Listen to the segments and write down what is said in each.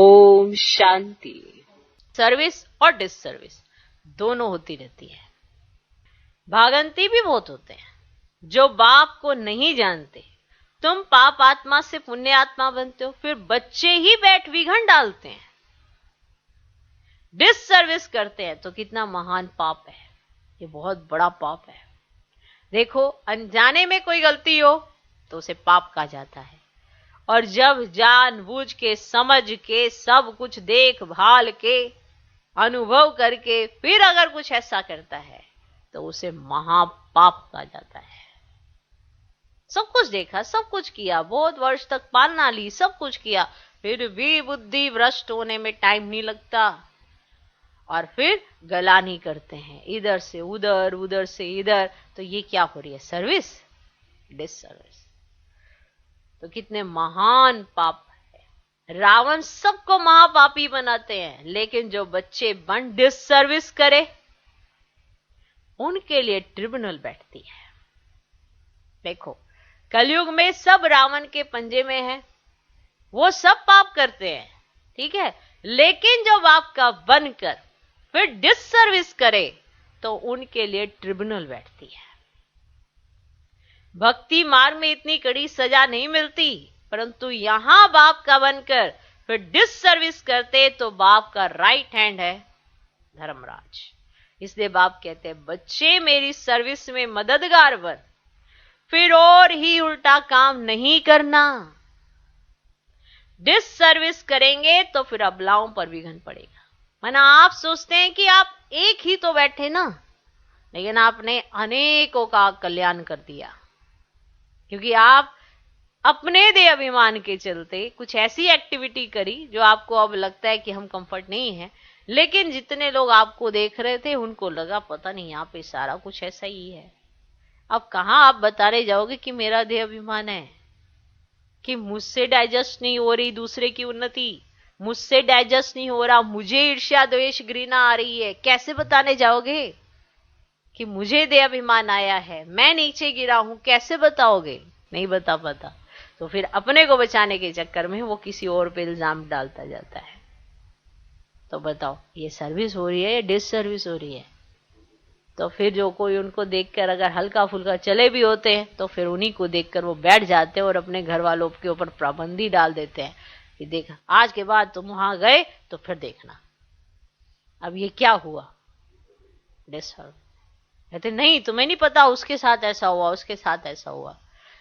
Om Shanti. Service और disservice दोनों होती रहती है। भागंती भी बहुत होते हैं जो बाप को नहीं जानते। तुम पाप आत्मा से पुण्य आत्मा बनते हो, फिर बच्चे ही बैठ विघन डालते हैं। डिससर्विस करते हैं तो कितना महान पाप है, ये बहुत बड़ा पाप है। देखो, अनजाने में कोई गलती हो तो उसे पाप कहा जाता है, और जब जानबूझ के समझ के सब कुछ देखभाल के अनुभव करके फिर अगर कुछ ऐसा करता है तो उसे महापाप कहा जाता है। सब कुछ देखा, सब कुछ किया, बहुत वर्ष तक पालना ली, सब कुछ किया, फिर भी बुद्धि भ्रष्ट होने में टाइम नहीं लगता, और फिर गलानी करते हैं इधर से उधर, उधर से इधर। तो ये क्या हो रही है? Service, disservice. तो कितने महान पाप है। रावण सबको महापापी बनाते हैं, लेकिन जो बच्चे बन डिससर्विस करे उनके लिए ट्रिब्यूनल बैठती है। देखो, कलयुग में सब रावण के पंजे में है, वो सब पाप करते हैं, ठीक है, लेकिन जो बाप का बनकर फिर डिससर्विस करे तो उनके लिए ट्रिब्यूनल बैठती है। भक्ति मार्ग में इतनी कड़ी सजा नहीं मिलती, परंतु यहां बाप का बनकर फिर डिससर्विस करते तो बाप का राइट हैंड है धर्मराज। इसलिए बाप कहते हैं बच्चे मेरी सर्विस में मददगार बन, फिर और ही उल्टा काम नहीं करना। डिससर्विस करेंगे तो फिर अबलाओं पर विघन पड़ेगा। माना आप सोचते हैं कि आप एक ही तो बैठे ना, लेकिन आपने अनेकों का कल्याण कर दिया, क्योंकि आप अपने दे अभिमान के चलते कुछ ऐसी एक्टिविटी करी जो आपको अब लगता है कि हम कंफर्ट नहीं है, लेकिन जितने लोग आपको देख रहे थे उनको लगा पता नहीं यहाँ पे सारा कुछ ऐसा ही है। अब कहां आप बताने जाओगे कि मेरा देह अभिमान है, कि मुझसे डाइजेस्ट नहीं हो रही दूसरे की उन्नति, मुझसे डाइजेस्ट नहीं हो रहा, मुझे ईर्ष्या द्वेष घृणा आ रही है। कैसे बताने जाओगे कि मुझे देह अभिमान आया है, मैं नीचे गिरा हूं? कैसे बताओगे? नहीं बता पाता। तो फिर अपने को बचाने के चक्कर में वो किसी और पे इल्जाम डालता जाता है। तो बताओ, ये सर्विस हो रही है या डिससर्विस हो रही है? तो फिर जो कोई उनको देखकर अगर हल्का फुल्का चले भी होते हैं तो फिर उन्हीं को देखकर वो बैठ जाते हैं और अपने घर वालों के ऊपर पाबंदी डाल देते हैं कि देखा, आज के बाद तुम वहां गए तो फिर देखना। अब ये क्या हुआ? डिससर्विस। कहते नहीं, तुम्हें नहीं पता, उसके साथ ऐसा हुआ, उसके साथ ऐसा हुआ।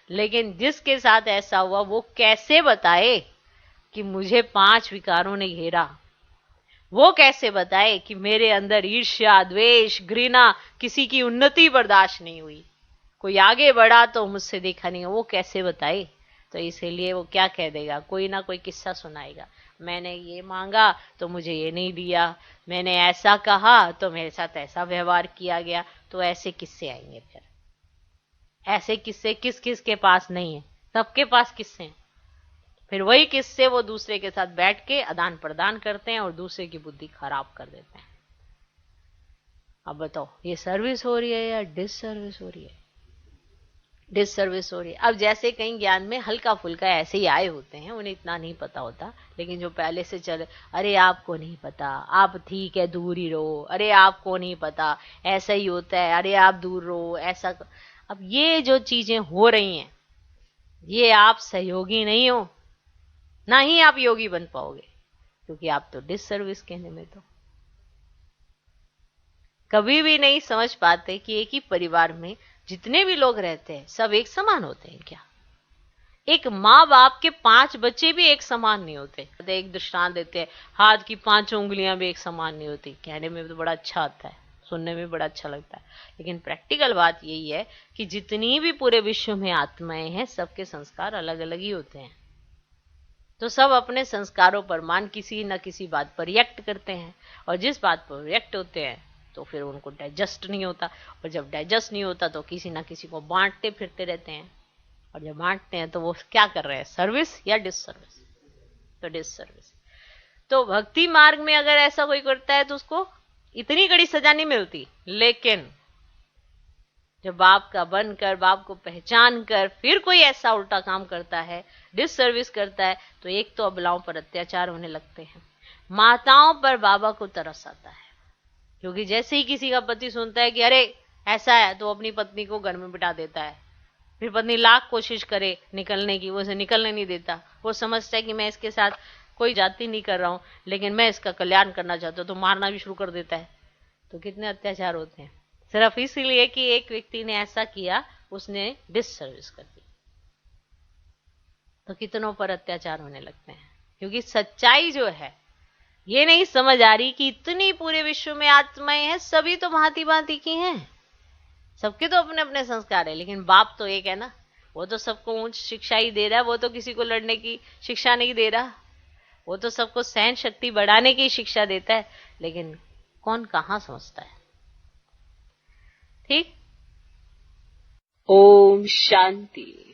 लेकिन जिसके साथ ऐसा हुआ वो कैसे बताए कि मुझे 5 विकारों ने घेरा? वो कैसे बताए कि मेरे अंदर ईर्ष्या द्वेष घृणा, किसी की उन्नति बर्दाश्त नहीं हुई, कोई आगे बढ़ा तो मुझसे देखा नहीं? वो कैसे बताए? तो इसीलिए वो क्या कह देगा, कोई ना कोई किस्सा सुनाएगा। मैंने ये मांगा तो मुझे ये नहीं दिया, मैंने ऐसा कहा तो मेरे साथ ऐसा व्यवहार किया गया। तो ऐसे किस्से आएंगे। फिर ऐसे किस्से किस किस के पास नहीं है? सबके पास किस्से हैं। फिर वही किस्से वो दूसरे के साथ बैठ के आदान प्रदान करते हैं और दूसरे की बुद्धि खराब कर देते हैं। अब बताओ, ये सर्विस हो रही है या डिससर्विस हो रही है? डिससर्विस हो रही है। अब जैसे कहीं ज्ञान में हल्का फुल्का ऐसे ही आए होते हैं, उन्हें इतना नहीं पता होता, लेकिन जो पहले से चले, अरे आपको नहीं पता, आप ठीक है दूर ही रहो, अरे आपको नहीं पता ऐसा ही होता है, अरे आप दूर रहो, ऐसा। अब ये जो चीजें हो रही हैं, ये आप सहयोगी नहीं हो, ना ही आप योगी बन पाओगे, क्योंकि आप तो डिससर्विस कहने में तो कभी भी नहीं समझ पाते कि एक ही परिवार में जितने भी लोग रहते हैं सब एक समान होते हैं क्या? एक माँ बाप के 5 बच्चे भी एक समान नहीं होते। एक दृष्टांत देते हैं, हाथ की 5 उंगलियां भी एक समान नहीं होती। कहने में तो बड़ा अच्छा आता है, सुनने में बड़ा अच्छा लगता है, लेकिन प्रैक्टिकल बात यही है कि जितनी भी पूरे विश्व में आत्माएं हैं, सबके संस्कार अलग अलग ही होते हैं। तो सब अपने संस्कारों पर मान किसी न किसी बात पर रिएक्ट करते हैं, और जिस बात पर रिएक्ट होते हैं तो फिर उनको डाइजेस्ट नहीं होता, और जब डाइजेस्ट नहीं होता तो किसी ना किसी को बांटते फिरते रहते हैं, और जब बांटते हैं तो वो क्या कर रहे हैं? सर्विस या डिससर्विस? तो डिससर्विस। तो भक्ति मार्ग में अगर ऐसा कोई करता है तो उसको इतनी कड़ी सजा नहीं मिलती, लेकिन जब बाप का बनकर, बाप को पहचान कर फिर कोई ऐसा उल्टा काम करता है, डिससर्विस करता है, तो एक तो अबलाओं पर अत्याचार होने लगते हैं। माताओं पर बाबा को तरस आता है, क्योंकि जैसे ही किसी का पति सुनता है कि अरे ऐसा है, तो अपनी पत्नी को घर में बिठा देता है। फिर पत्नी लाख कोशिश करे निकलने की, वो उसे निकलने नहीं देता। वो समझता है कि मैं इसके साथ कोई जाति नहीं कर रहा हूं, लेकिन मैं इसका कल्याण करना चाहता हूं, तो मारना भी शुरू कर देता है। तो कितने अत्याचार होते हैं सिर्फ इसीलिए कि एक व्यक्ति ने ऐसा किया, उसने डिससर्विस कर दी। तो कितनों पर अत्याचार होने लगते हैं, क्योंकि सच्चाई जो है ये नहीं समझ आ रही कि इतनी पूरे विश्व में आत्माएं हैं, सभी तो भांति भांति की हैं, सबके तो अपने अपने संस्कार है, लेकिन बाप तो एक है ना। वो तो सबको उच्च शिक्षा ही दे रहा है, वो तो किसी को लड़ने की शिक्षा नहीं दे रहा, वो तो सबको सहन शक्ति बढ़ाने की शिक्षा देता है, लेकिन कौन कहाँ समझता है। ठीक। ओम शांति।